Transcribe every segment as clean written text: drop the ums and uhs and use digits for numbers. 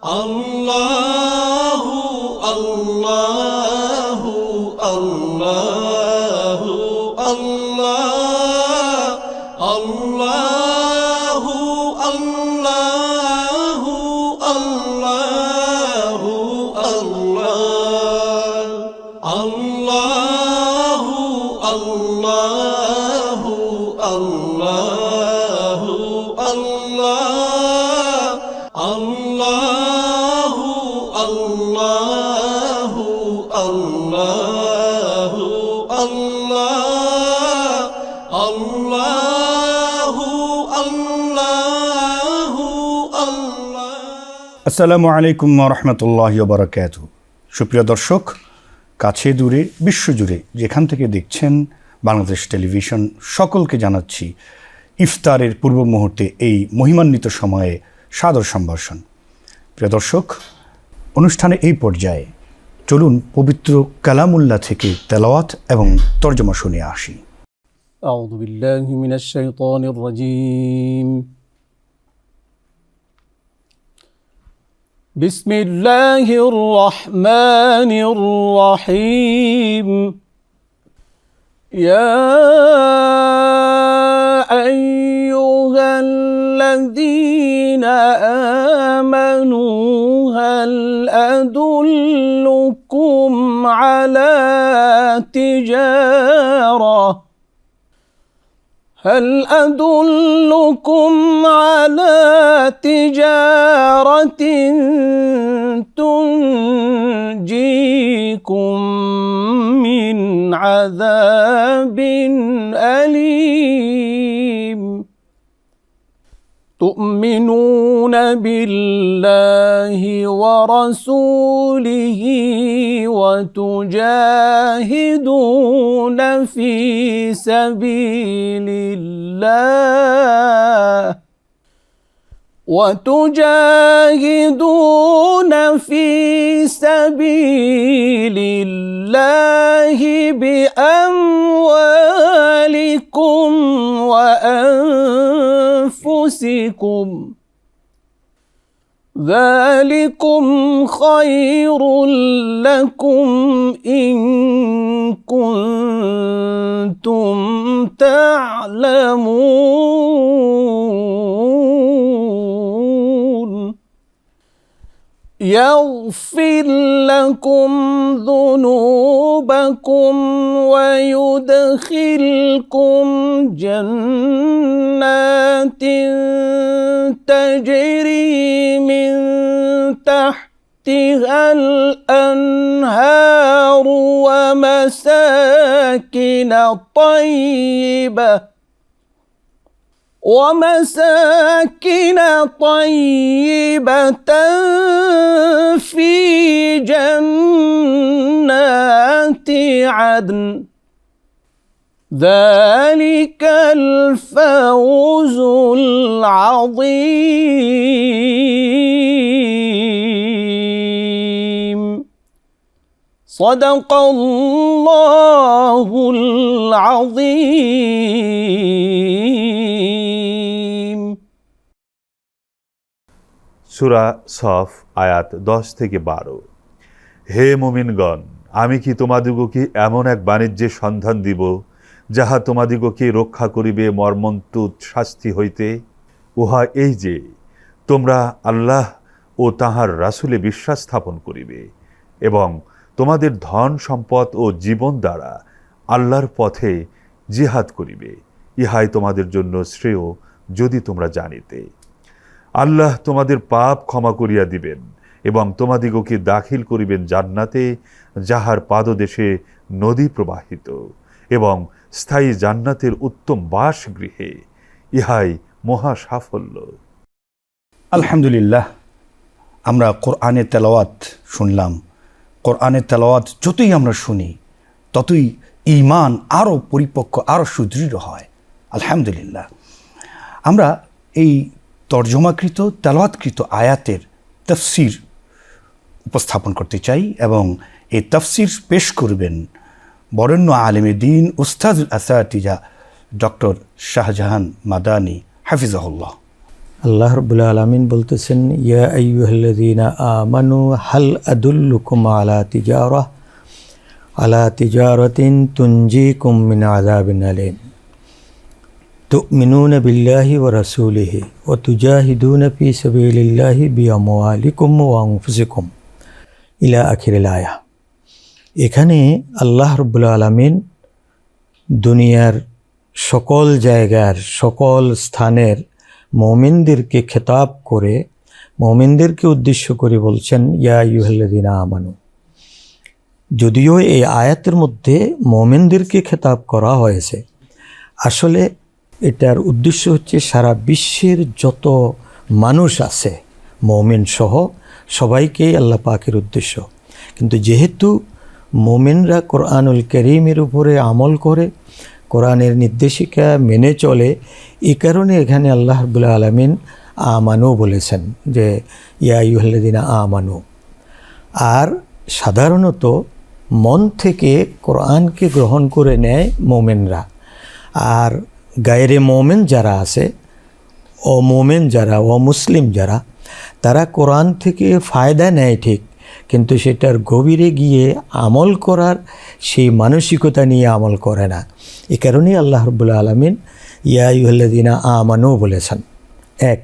আল্লাহু আল্লাহু আল্লাহু আল্লাহ আল্লাহু আল্লাহু আল্লাহু আল্লাহ আল্লাহু আল্লাহু আল্লাহু আল্লাহ আল্লাহু আল্লাহু আল্লাহু আল্লাহ আল্লাহু আল্লাহু আল্লাহ। আসসালামু আলাইকুম ওয়া রাহমাতুল্লাহি ওয়া বারাকাতুহু। সুপ্রিয় দর্শক, কাছে দূরে বিশ্বজুড়ে যেখান থেকে দেখছেন বাংলাদেশ টেলিভিশন, সকলকে জানাচ্ছি ইফতারের পূর্ব মুহূর্তে এই মহিমান্বিত সময়ে সাদর সম্ভাষণ। প্রিয় দর্শক, অনুষ্ঠানে এই পর্যায়ে চলুন পবিত্র কালামুল্লাহ থেকে তেলাওয়াত এবং তরজমা শুনে আসি। আউযু বিল্লাহি মিনাশ শাইতানির রাজীম। বিসমিল্লাহির রহমানির রহিম। ইয়া আইয়ুহাল্লাযীনা আমানু হাল আদুল্লুকুম আলা তিজারা هل أدلكم على تجارة تنجيكم من عذاب أليم تؤمنون بالله ورسوله وتجاهدون في سبيل الله بأموالكم وأنفسكم ذلكم خير لكم إن كنتم تعلمون يغفر لكم ذنوبكم ويدخلكم جنات تجري من تحتها الأنهار ومساكن طيبة في جنات عدن ذلك الفوز العظيم صدق الله العظيم। সূরা সফ আয়াত 10 থেকে 12। হে মুমিনগণ, আমি কি তোমাদিগকে এমন এক বাণিজ্যের সন্ধান দিব যাহা তোমাদিগকে রক্ষা করিবে মর্মন্তুদ শাস্তি হইতে? উহা এই যে তোমরা আল্লাহ ও তাঁহার রাসূলে বিশ্বাস স্থাপন করিবে এবং তোমাদের ধন সম্পদ ও জীবন দ্বারা আল্লাহর পথে জিহাদ করিবে। ইহাই তোমাদের জন্য শ্রেয় যদি তোমরা জানিতে। আল্লাহ তোমাদের পাপ ক্ষমা করিয়া দিবেন এবং তোমাদিগকে দাখিল করিবেন জান্নাতে, যাহার পাদদেশে নদী প্রবাহিত, এবং স্থায়ী জান্নাতের উত্তম বাসগৃহে। ইহাই মহা সাফল্য। আলহামদুলিল্লাহ, আমরা কোরআনের তেলাওয়াত শুনলাম। কোরআনের তেলাওয়াত যতই আমরা শুনি ততই ঈমান আরও পরিপক্ক, আরও সুদৃঢ় হয়। আলহামদুলিল্লাহ, আমরা এই তর্জমাকৃত তেলাওয়াতকৃত আয়াতের তাফসীর উপস্থাপন করতে চাই এবং এই তাফসীর পেশ করবেন বরেণ্য আলেমে দ্বীন উস্তাদুল আসাতিজা ডক্টর শাহজাহান মাদানী হাফিজাহুল্লাহ। আল্লাহ রাব্বুল আলামিন বলতেছেন, ইয়া আইয়ুহাল্লাযীনা আমানু হাল আদুল্লুকুম আলা তিজারাতিন তুনজিকুম মিন আযাবিন আলীম তুমিনুনা বিল্লাহি ওয়া রাসূলিহি ওয়া তুজাহিদুনা ফী সাবিলিল্লাহি বিআমওয়ালিকুম ওয়া আনফুসিকুম ইলা আখিরিল আয়া। এখানে আল্লাহ রাব্বুল আলামিন দুনিয়ার সকল জায়গার সকল স্থানের মুমিনদেরকে খেতাব করে, মুমিনদেরকে উদ্দেশ্য করে বলছেন, ইয়া আইয়ুহাল্লাযীনা আমানু। যদিও এই আয়াতের মধ্যে মুমিনদেরকে খেতাব করা হয়েছে, আসলে এটার উদ্দেশ্য হচ্ছে সারা বিশ্বের যত মানুষ আছে মুমিন সহ সবাইকেই আল্লাহ পাকের উদ্দেশ্য। কিন্তু যেহেতু মুমিনরা কোরআনুল কারীমের উপরে আমল করে, কোরআনের নির্দেশিকা মেনে চলে, এই কারণে এখানে আল্লাহ রাব্বুল আলামিন আমানু বলেছেন, যে ইয়া আইয়ুহাল্লাযীনা আমানু। আর সাধারণত মন থেকে কোরআনকে গ্রহণ করে নেয় মুমিনরা, আর গায়রে মুমিন যারা আছে, অমুমিন যারা, অমুসলিম যারা, তারা কোরআন থেকে ফায়দা নেয় ঠিক, কিন্তু সেটার গভীরে গিয়ে আমল করার সেই মানসিকতা নিয়ে আমল করে না। এই কারণেই আল্লাহ রাব্বুল আলামিন ইয়া আইয়ুহাল্লাযীনা আমানু বলেছেন। এক।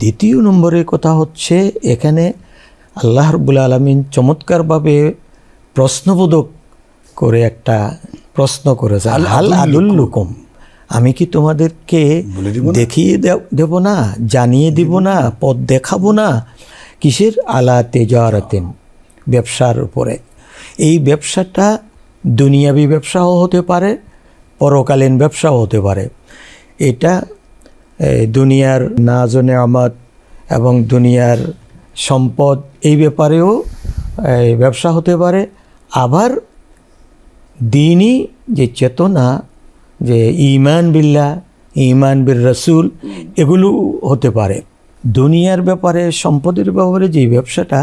দ্বিতীয় নম্বরের কথা হচ্ছে, এখানে আল্লাহ রাব্বুল আলামিন চমৎকারভাবে প্রশ্নবোধক করে একটা প্রশ্ন করেছে, হাল আদুল্লুকুম, আমি কি তোমাদেরকে দেখিয়ে দেব না, জানিয়ে দিব না, পথ দেখাবো না? কিসের? আলা তিজারাতিন, ব্যবসার উপরে। এই ব্যবসাটা দুনিয়াবি ব্যবসাও হতে পারে, পরকালীন ব্যবসাও হতে পারে। এটা দুনিয়ার নাজ ও নেয়ামত এবং দুনিয়ার সম্পদ, এই ব্যাপারেও ব্যবসা হতে পারে। আবার দ্বীনি যে চেতনা, যে ঈমান বিল্লাহ, ঈমান বির রাসূল, এগুলো হতে পারে। দুনিয়ার ব্যাপারে, সম্পদের ব্যাপারে যে ব্যবসাটা,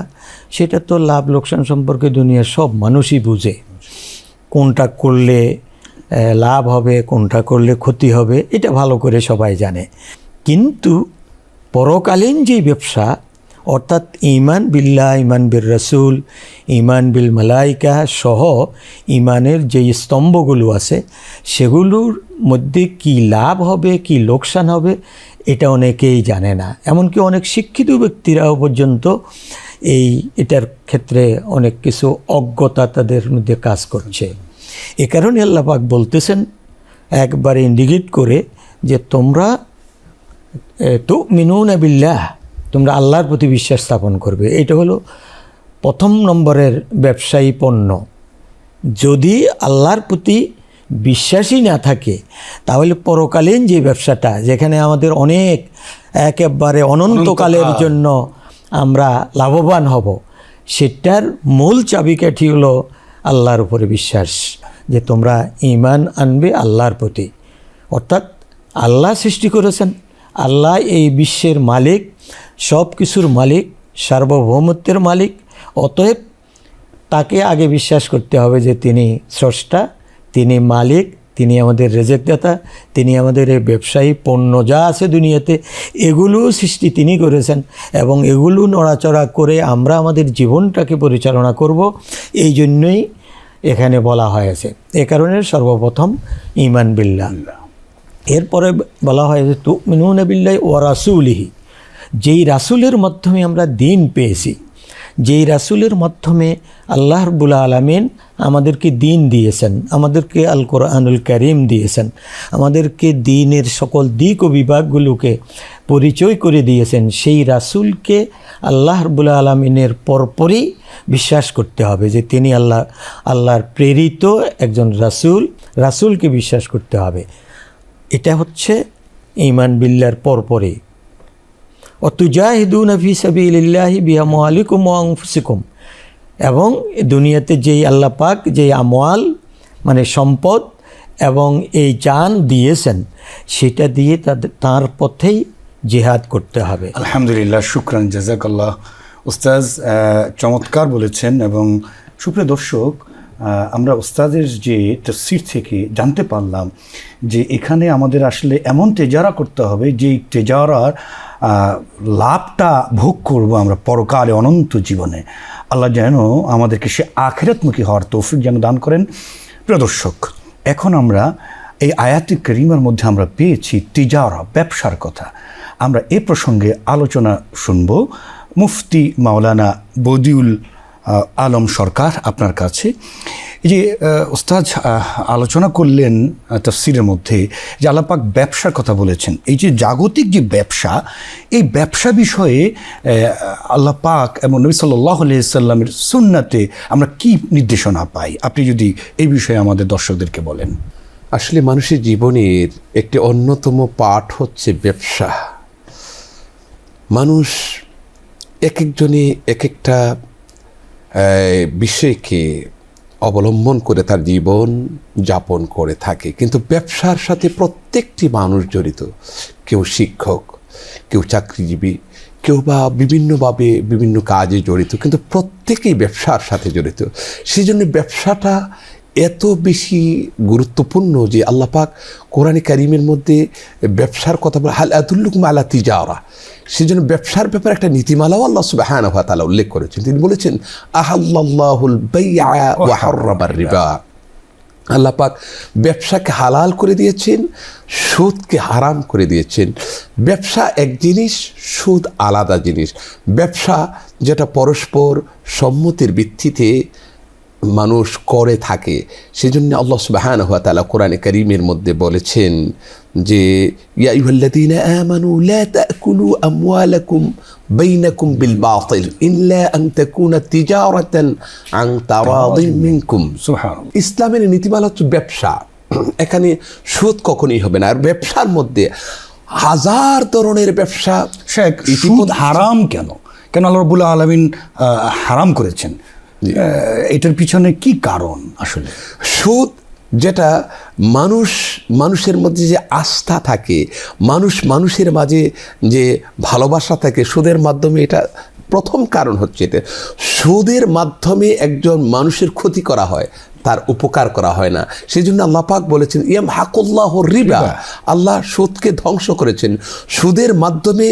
সেটা তো লাভ লোকসান সম্পর্কে দুনিয়ার সব মানুষই বুঝে। কোনটা করলে লাভ হবে, কোনটা করলে ক্ষতি হবে, এটা ভালো করে সবাই জানে। কিন্তু পরকালীন যে ব্যবসা, অর্থাৎ ঈমান বিল্লাহ, ঈমান বির রাসূল, ঈমান বিল মালাইকা সহ ঈমানের যে স্তম্ভগুলো আছে, সেগুলোর মধ্যে কি লাভ হবে, কি লোকসান হবে, এটা অনেকেই জানে না। এমনকি অনেক শিক্ষিত ব্যক্তিরাও পর্যন্ত এটার ক্ষেত্রে অনেক কিছু অজ্ঞতা তাদের মধ্যে কাজ করছে। এ কারণে আল্লাহ পাক বলতেছেন একবারে ইন্ডিকেট করে, যে তোমরা তুমিনুনা বিল্লাহ, তোমরা আল্লাহর প্রতি বিশ্বাস স্থাপন করবে। এটা হলো প্রথম নম্বরের ব্যবসায়ী পণ্য। যদি আল্লাহর প্রতি বিশ্বাসই না থাকে, তাহলে পরকালীন যে ব্যবসাটা, যেখানে আমাদের অনেক একেবারে অনন্তকালের জন্য আমরা লাভবান হব, সেটার মূল চাবিকাঠি হলো আল্লাহর উপরে বিশ্বাস, যে তোমরা ঈমান আনবে আল্লাহর প্রতি। অর্থাৎ আল্লাহ সৃষ্টি করেছেন, আল্লাহ এই বিশ্বের মালিক, সব কিছুর মালিক, সার্বভৌমত্বের মালিক। অতএব তাকে আগে বিশ্বাস করতে হবে যে তিনি স্রষ্টা, তিনি মালিক, তিনি আমাদের রেজেকদাতা, তিনি আমাদের এই ব্যবসায়ী পণ্য যা আছে দুনিয়াতে, এগুলো সৃষ্টি তিনি করেছেন, এবং এগুলো নড়াচড়া করে আমরা আমাদের জীবনটাকে পরিচালনা করব। এই জন্যই এখানে বলা হয়েছে। এ কারণে সর্বপ্রথম ঈমান বিল্লাহ। এরপরে বলা হয়েছে তুমিনুনা বিল্লাহি ওয়া রাসূলিহি, যেই রাসূলের মাধ্যমে আমরা দ্বীন পেয়েছি, যেই রাসূলের মাধ্যমে আল্লাহ রাব্বুল আলামিন আমাদেরকে দ্বীন দিয়েছেন, আমাদেরকে আল কোরআনুল কারীম দিয়েছেন, আমাদেরকে দ্বীনের সকল দিক ও বিভাগগুলোকে পরিচয় করে দিয়েছেন, সেই রাসূলকে আল্লাহ রাব্বুল আলামিনের পরপরই বিশ্বাস করতে হবে যে তিনি আল্লাহর প্রেরিত একজন রাসূলকে বিশ্বাস করতে হবে। এটা হচ্ছে ঈমান বিল্লাহর পরপরই। অতুজাহিদুনা ফি সাবিলিল্লাহি বিআমওয়ালিকুম ওয়া আনফুসিকুম, এবং দুনিয়াতে যেই আল্লাহ পাক যেই আমওয়াল মানে সম্পদ এবং এই জান দিয়েছেন, সেটা দিয়ে তার পথেই জিহাদ করতে হবে। আলহামদুলিল্লাহ, শুকরান, জাযাকাল্লাহ। উস্তাজ চমৎকার বলেছেন। এবং সুপ্রিয় দর্শক, আমরা উস্তাদের যে তাফসীর থেকে জানতে পারলাম যে এখানে আমাদের আসলে এমন তেজারা করতে হবে, যেই তেজারার লাভটা ভোগ করব আমরা পরকালে অনন্ত জীবনে। আল্লাহ যেন আমাদেরকে সে আখিরাতমুখী হওয়ার তৌফিক যেন দান করেন। প্রিয় দর্শক, এখন আমরা এই আয়াতুল কারীমার মধ্যে আমরা পেয়েছি তিজারা, ব্যবসার কথা। আমরা এ প্রসঙ্গে আলোচনা শুনব মুফতি মাওলানা বদিউল আলম সরকার আপনার কাছে। এই যে ওস্তাদ আলোচনা করলেন তাফসীরের মধ্যে যে আল্লাহ পাক ব্যবসার কথা বলেছেন, এই যে জাগতিক যে ব্যবসা, এই ব্যবসা বিষয়ে আল্লাহ পাক এবং নবী সাল্লাল্লাহু আলাইহি সাল্লামের সুন্নাতে আমরা কি নির্দেশনা পাই, আপনি যদি এই বিষয়ে আমাদের দর্শকদেরকে বলেন। আসলে মানুষের জীবনের একটি অন্যতম পাঠ হচ্ছে ব্যবসা। মানুষ এক একজনে এক একটা বিষয়কে অবলম্বন করে তার জীবন যাপন করে থাকে, কিন্তু ব্যবসার সাথে প্রত্যেকটি মানুষ জড়িত। কেউ শিক্ষক, কেউ চাকরিজীবী, কেউ বা বিভিন্নভাবে বিভিন্ন কাজে জড়িত, কিন্তু প্রত্যেকেই ব্যবসার সাথে জড়িত। সেই জন্য ব্যবসাটা এত বেশি গুরুত্বপূর্ণ যে আল্লাহ পাক কোরআনে কারিমের মধ্যে ব্যবসার কথা বলে হাল আদুল্লুকুম আলা তিজারা। সেই জন্য ব্যবসার ব্যাপারে একটা নীতিমালাও আল্লাহ সুবহানাহু ওয়া তাআলা উল্লেখ করেছেন। তিনি বলেছেন আহাল্লাল্লাহুল বাইআ ওয়া হাররামার রিবা। আল্লাহ পাক ব্যবসাকে হালাল করে দিয়েছেন, সুদকে হারাম করে দিয়েছেন। ব্যবসা এক জিনিস, সুদ আলাদা জিনিস। ব্যবসা যেটা পরস্পর সম্মতির ভিত্তিতে মানুষ করে থাকে, সেজন্য আল্লাহ সুবহানাহু ওয়া তাআলা কোরআনে কারীমের মধ্যে বলেছেন যে ইয়া আইয়ুহাল্লাযীনা আমানু লা তাকুলু আমওয়ালাকুম বাইনাকুম বিল বাতিল ইল্লা আন তাকুনা তিজারাতান আন তারাদিন মিনকুম। সুবহানাল্লাহ। ইসলামের নীতিমালা হচ্ছে ব্যবসা, এখানে সুদ কখনোই হবে না। আর ব্যবসার মধ্যে হাজার ধরনের ব্যবসা। সুদ হারাম কেন আল্লাহ রাব্বুল আলামিন হারাম করেছেন, এটার পিছনে কি কারণ? আসলে সুদ যেটা মানুষের মধ্যে যে আস্থা থাকে, মানুষের মাঝে যে ভালোবাসা থাকে, সুদের মাধ্যমে এটা প্রথম কারণ হচ্ছে এটা। সুদের মাধ্যমে একজন মানুষের ক্ষতি করা হয়, তার উপকার করা হয় না। সেই জন্য আল্লাহ পাক বলেছেন ইয়ামহাকুল্লাহু রিবা, আল্লাহ সুদকে ধ্বংস করেছেন। সুদের মাধ্যমে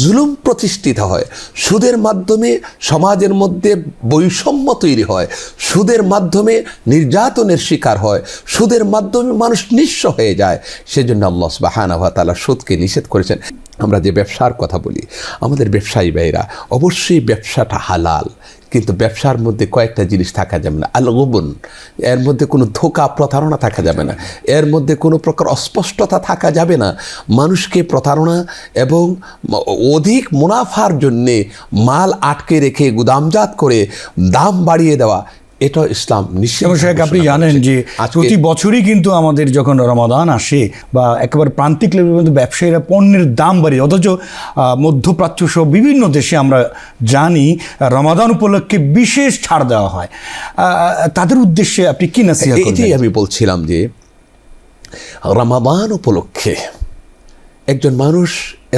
জুলুম প্রতিষ্ঠিত হয়, সুদের মাধ্যমে সমাজের মধ্যে বৈষম্য তৈরি হয়, সুদের মাধ্যমে নির্যাতনের শিকার হয়, সুদের মাধ্যমে মানুষ নিঃস্ব হয়ে যায়। সেজন্য আল্লাহ সুবহানাহু ওয়া তাআলা সুদকে নিষেধ করেছেন। আমরা যে ব্যবসার কথা বলি, আমাদের ব্যবসায়ী ভাইরা, অবশ্যই ব্যবসাটা হালাল, কিন্তু ব্যবসার মধ্যে কয়েকটা জিনিস থাকা যাবে না। আল গুবন, এর মধ্যে কোনো ধোঁকা প্রতারণা থাকা যাবে না, এর মধ্যে কোনো প্রকার অস্পষ্টতা থাকা যাবে না। মানুষকে প্রতারণা এবং অধিক মুনাফার জন্যে মাল আটকে রেখে গুদামজাত করে দাম বাড়িয়ে দেওয়া, এটা ইসলাম নিষেধ। আপনি জানেন যে প্রতি বছরই কিন্তু আমাদের যখন রমাদান আসে বা একেবারে প্রান্তিক লেভেলের মধ্যে ব্যবসায়ীরা পণ্যের দাম বাড়িয়ে, অথচ মধ্যপ্রাচ্য সহ বিভিন্ন দেশে আমরা জানি রমাদান উপলক্ষে বিশেষ ছাড় দেওয়া হয়। তাদের উদ্দেশ্যে আপনি কি নাসিহত করবেন? এটাই আমি বলছিলাম যে রমাদান উপলক্ষে একজন মানুষ,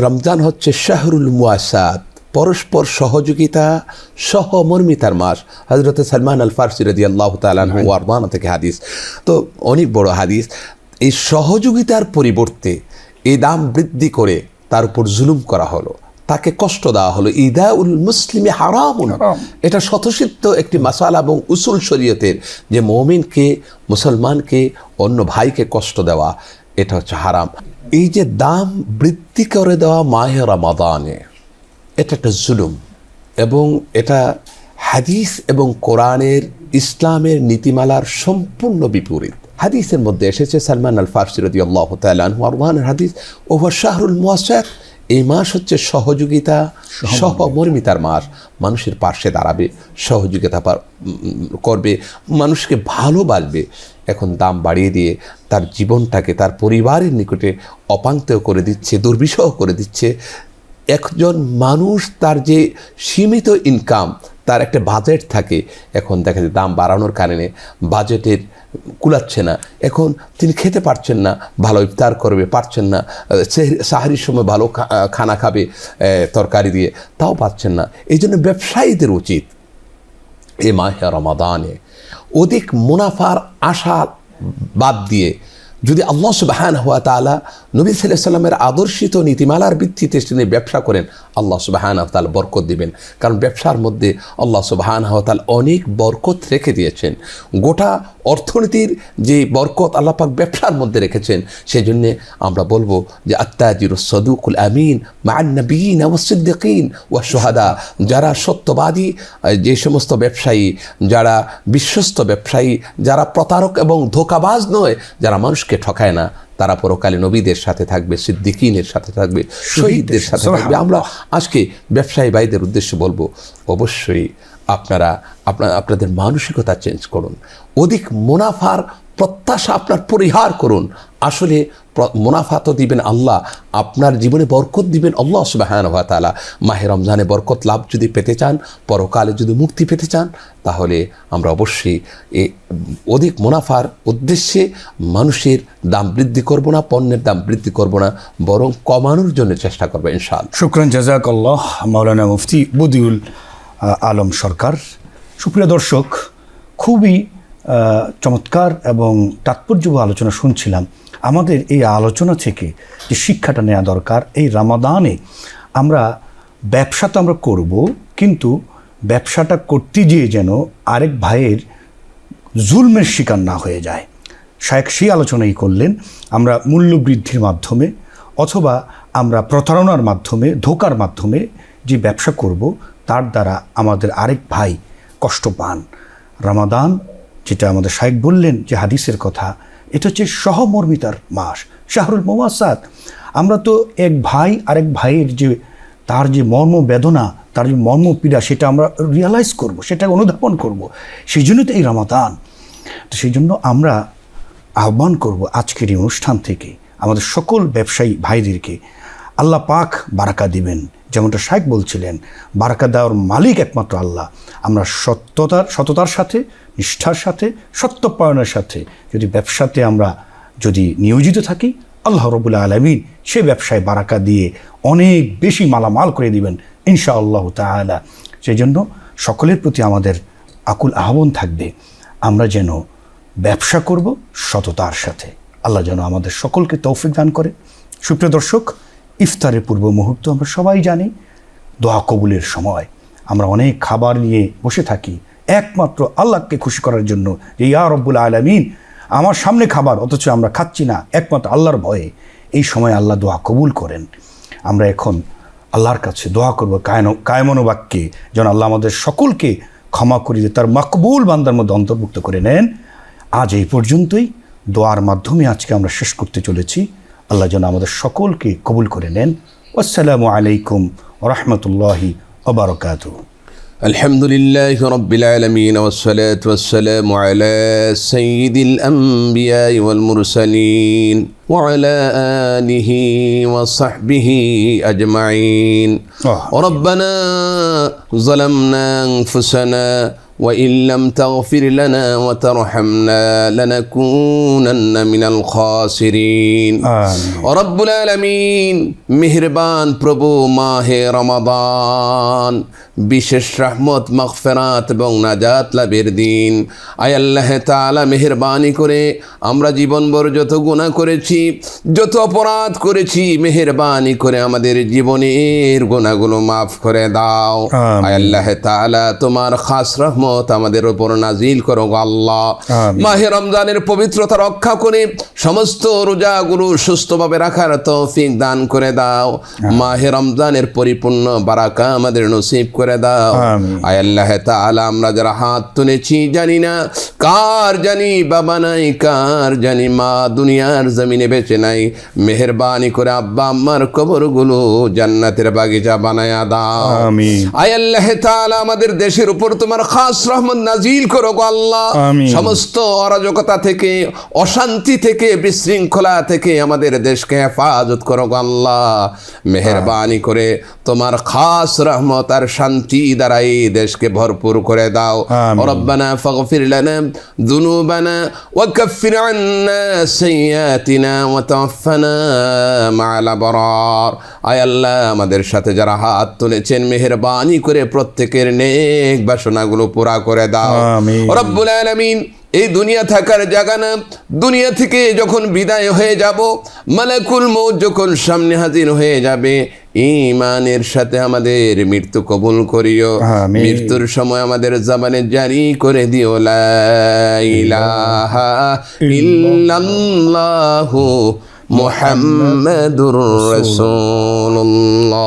রমজান হচ্ছে শাহরুল মুয়াসাত, পরস্পর সহযোগিতা সহমর্মিতার মাস। হযরত সালমান আল ফারসি রাদিয়াল্লাহু তাআলা আনহু ওয়ারদানা থেকে হাদিস, তো অনেক বড় হাদিস। এই সহযোগিতার পরিবর্তে এই দাম বৃদ্ধি করে তার উপর জুলুম করা হলো, তাকে কষ্ট দেওয়া হলো। ইদাউল মুসলিমে হারামুন, এটা স্বতঃসিদ্ধ একটি মাসালা এবং উসুল শরীয়তের, যে মুমিনকে, মুসলমানকে, অন্য ভাইকে কষ্ট দেওয়া, এটা হচ্ছে হারাম। এই যে দাম বৃদ্ধি করে দেওয়া মাহে রমাদানে, এটা একটা জুলুম, এবং এটা হাদিস এবং কোরআনের, ইসলামের নীতিমালার সম্পূর্ণ বিপরীত। হাদিসের মধ্যে এসেছে সালমান আল ফারসি রাদিয়াল্লাহু তাআলা আনহু ওয়ারদানের হাদিস, ও হুয়া শাহরুল মুয়াসাত, এই মাস হচ্ছে সহযোগিতা সহমর্মিতার মাস। মানুষের পাশে দাঁড়াবে, সহযোগিতা করবে, মানুষকে ভালোবাসবে। এখন দাম বাড়িয়ে দিয়ে তার জীবনটাকে তার পরিবারের নিকটে অপাঙ্ক্তেয় করে দিচ্ছে, দুর্বিষহ করে দিচ্ছে। একজন মানুষ তার যে সীমিত ইনকাম, তার একটা বাজেট থাকে, এখন দেখা যায় দাম বাড়ানোর কারণে বাজেটের কুলাচ্ছে না, এখন তিনি খেতে পারছেন না, ভালো ইফতার করবে পারছেন না, সাহারির সময় ভালো খানা খাবে তরকারি দিয়ে, তাও পাচ্ছেন না। এই জন্য ব্যবসায়ীদের উচিত এই মাহে রমাদানে অধিক মুনাফার আশা বাদ দিয়ে যদি আল্লাহ সুবহানাহু ওয়া তাআলা নবী সাল্লাল্লাহু আলাইহি সাল্লামের আদর্শিত নীতিমালার ভিত্তিতে তিনি ব্যবসা করেন, আল্লাহ সুবহানাহু ওয়া তাআলা বরকত দিবেন। কারণ ব্যবসার মধ্যে আল্লাহ সুবহানাহু ওয়া তাআলা অনেক বরকত রেখে দিয়েছেন। গোটা অর্থনীতির যে বরকত আল্লাহ পাক ব্যবসার মধ্যে রেখেছেন, সেই জন্যে আমরা বলবো যে আত্তাজিরুস সাদুকুল আমিন মা'আন নাবিয়িন ওয়াস সিদ্দিকিন ওয়াশ শুহাদা। যারা সত্যবাদী, যে সমস্ত ব্যবসায়ী, যারা বিশ্বস্ত ব্যবসায়ী, যারা প্রতারক এবং ধোঁকাবাজ নয়, যারা মানুষকে ঠকায় না, তারা পরকালে নবীদের সাথে থাকবে, সিদ্দিকিনের সাথে থাকবে, শহীদদের সাথে থাকবে। আমরা আজকে ব্যবসায়ী ভাইদের উদ্দেশ্যে বলবো, অবশ্যই আপনাদের মানসিকতা চেঞ্জ করুন। অধিক মুনাফার প্রত্যাশা আপনার পরিহার করুন। আসলে মুনাফা তো দিবেন আল্লাহ, আপনার জীবনে বরকত দিবেন আল্লাহ সুবহানাহু ওয়া তাআলা। মাহে রমজানে বরকত লাভ যদি পেতে চান, পরকালে যদি মুক্তি পেতে চান, তাহলে আমরা অবশ্যই এই অধিক মুনাফার উদ্দেশ্যে মানুষের দাম বৃদ্ধি করব না, পণ্যের দাম বৃদ্ধি করব না, বরং কমানোর জন্য চেষ্টা করবো ইনশাআল্লাহ। শুকরান জাযাকাল্লাহ মাওলানা মুফতি বদিউল আলম সরকার। সুপ্রিয় দর্শক, খুবই চমৎকার এবং তাৎপর্যপূর্ণ আলোচনা শুনছিলাম। আমাদের এই আলোচনা থেকে যে শিক্ষাটা নেওয়া দরকার, এই রমাদানে আমরা ব্যবসা তো আমরা করব, কিন্তু ব্যবসাটা করতে গিয়ে যেন আরেক ভাইয়ের জুলমের শিকার না হয়ে যায়। শায়েখ সেই আলোচনাই করলেন, আমরা মূল্য বৃদ্ধির মাধ্যমে অথবা আমরা প্রতারণার মাধ্যমে, ধোকার মাধ্যমে যে ব্যবসা করব, তার দ্বারা আমাদের আরেক ভাই কষ্ট পান। রমাদান, যেটা আমাদের শায়েখ বললেন যে হাদিসের কথা, এটা হচ্ছে সহমর্মিতার মাস, শাহরুল মুওয়াসাত। আমরা তো এক ভাই আরেক ভাইয়ের যে তার যে মর্ম বেদনা, তার যে মর্ম পীড়া, সেটা আমরা রিয়ালাইজ করব, সেটা অনুধাবন করব। সেই জন্য তো এই রমাদান। তো সেই জন্য আমরা আহ্বান করব আজকের এই অনুষ্ঠান থেকে আমাদের সকল ব্যবসায়ী ভাইদেরকে, আল্লাহ পাক বারাকা দিবেন। যেমনটা শায়েখ বলছিলেন, বারাকা দেওয়ার মালিক একমাত্র আল্লাহ। আমরা সততার সাথে, নিষ্ঠার সাথে, সত্যপরায়ণের সাথে যদি ব্যবসাতে আমরা যদি নিয়োজিত থাকি, আল্লাহ রাব্বুল আলামিন সে ব্যবসায় বারাকা দিয়ে অনেক বেশি মালামাল করে দিবেন ইনশাআল্লাহ তাআলা। সেই জন্য সকলের প্রতি আমাদের আকুল আহ্বান থাকবে, আমরা যেন ব্যবসা করব সততার সাথে। আল্লাহ যেন আমাদের সকলকে তৌফিক দান করে। সুপ্রিয় দর্শক, ইফতারের পূর্ব মুহূর্ত আমরা সবাই জানি, দোয়া কবুলের সময়। আমরা অনেক খাবার নিয়ে বসে থাকি একমাত্র আল্লাহকে খুশি করার জন্য, যে ইয়া রব্বুল আলামিন আমার সামনে খাবার, অথচ আমরা খাচ্ছি না একমাত্র আল্লাহর ভয়ে। এই সময় আল্লাহ দোয়া কবুল করেন। আমরা এখন আল্লাহর কাছে দোয়া করব কায়মনোবাক্যে, যেন আল্লাহ আমাদের সকলকে ক্ষমা করে দিয়ে তার মাকবুল বান্দার মধ্যে অন্তর্ভুক্ত করে নেন। আজ এই পর্যন্তই, দোয়ার মাধ্যমে আজকে আমরা শেষ করতে চলেছি। আল্লাহ যেন আমাদের সকলকে কবুল করে নেন। আসসালামু আলাইকুম ওয়া রাহমাতুল্লাহি ওয়া বারাকাতুহু। الحمد لله رب العالمين والصلاة والسلام على سيد الأنبياء والمرسلين وعلى آله وصحبه أجمعين. ربنا ظلمنا أنفسنا وإن لم تغفر لنا وترحمنا لنكونن من الخاسرين. رب العالمين মেহেরবান প্রভু, মাহে রমাদান বিশেষ রহমত, মাগফিরাত এবং নাজাত লাভের দিন। আয় আল্লাহ তাআলা মেহেরবানি করে আমরা জীবনভর যত গুনাহ করেছি, যত অপরাধ করেছি, মেহেরবানি করে আমাদের জীবনের গুনাহগুলো মাফ করে দাও। আয় আল্লাহ তাআলা তোমার খাস রহমত আমাদের উপর নাজিল করো আল্লাহ। মাহে রমজানের পবিত্রতা রক্ষা করে সমস্ত রোজাগুলো সুস্থভাবে রাখার তৌফিক দান করে দাও। মাহে রমজানের পরিপূর্ণ বারাকা আমাদের নসিব করে দাও। আয় আল্লাহ তাআলা আমরা যারা হাত তুলেছি, জানি না কার জানি বাবা নাই, কার জানি মা দুনিয়ার জমিনে বেঁচে নাই, মেহেরবানি করে আব্বা আম্মার কবরগুলো জান্নাতের বাগিচা বানায়া দাও। আয় আল্লাহ তাআলা আমাদের দেশের উপর তোমার খাস রহমত নাজিল করো আল্লাহ। সমস্ত অরাজকতা থেকে, অশান্তি থেকে, বিশৃঙ্খলা থেকে আমাদের দেশকে হেফাজত করো আল্লাহ। মেহেরবানি করে তোমার খাস রহমত আর শান্তি দ্বারা এই দেশকে ভরপুর করে দাও। রব্বানা ফাগফির লানা যুনুবানা ওয়া কাফির আন্না সাইয়্যাতিনা ওয়া তাওয়াফানা মা'আল আবরার। আয় আল্লাহ আমাদের সাথে যারা হাত তুলেছেন, মেহেরবানি করে প্রত্যেকের নেক বাসনাগুলো পুরা করে দাও। রব্বুল আলামিন এই দুনিয়া থাকার জায়গা না। দুনিয়া থেকে যখন বিদায় হয়ে যাব, মালাকুল মউত যখন সামনে হাজির হয়ে যাবে, ঈমানের সাথে আমাদের মৃত্যু কবুল করিও। আমিন। মৃত্যুর সময় আমাদের জবানে জারি করে দিও লা ইলাহা ইল্লাল্লাহু মুহাম্মাদুর রাসূলুল্লাহ।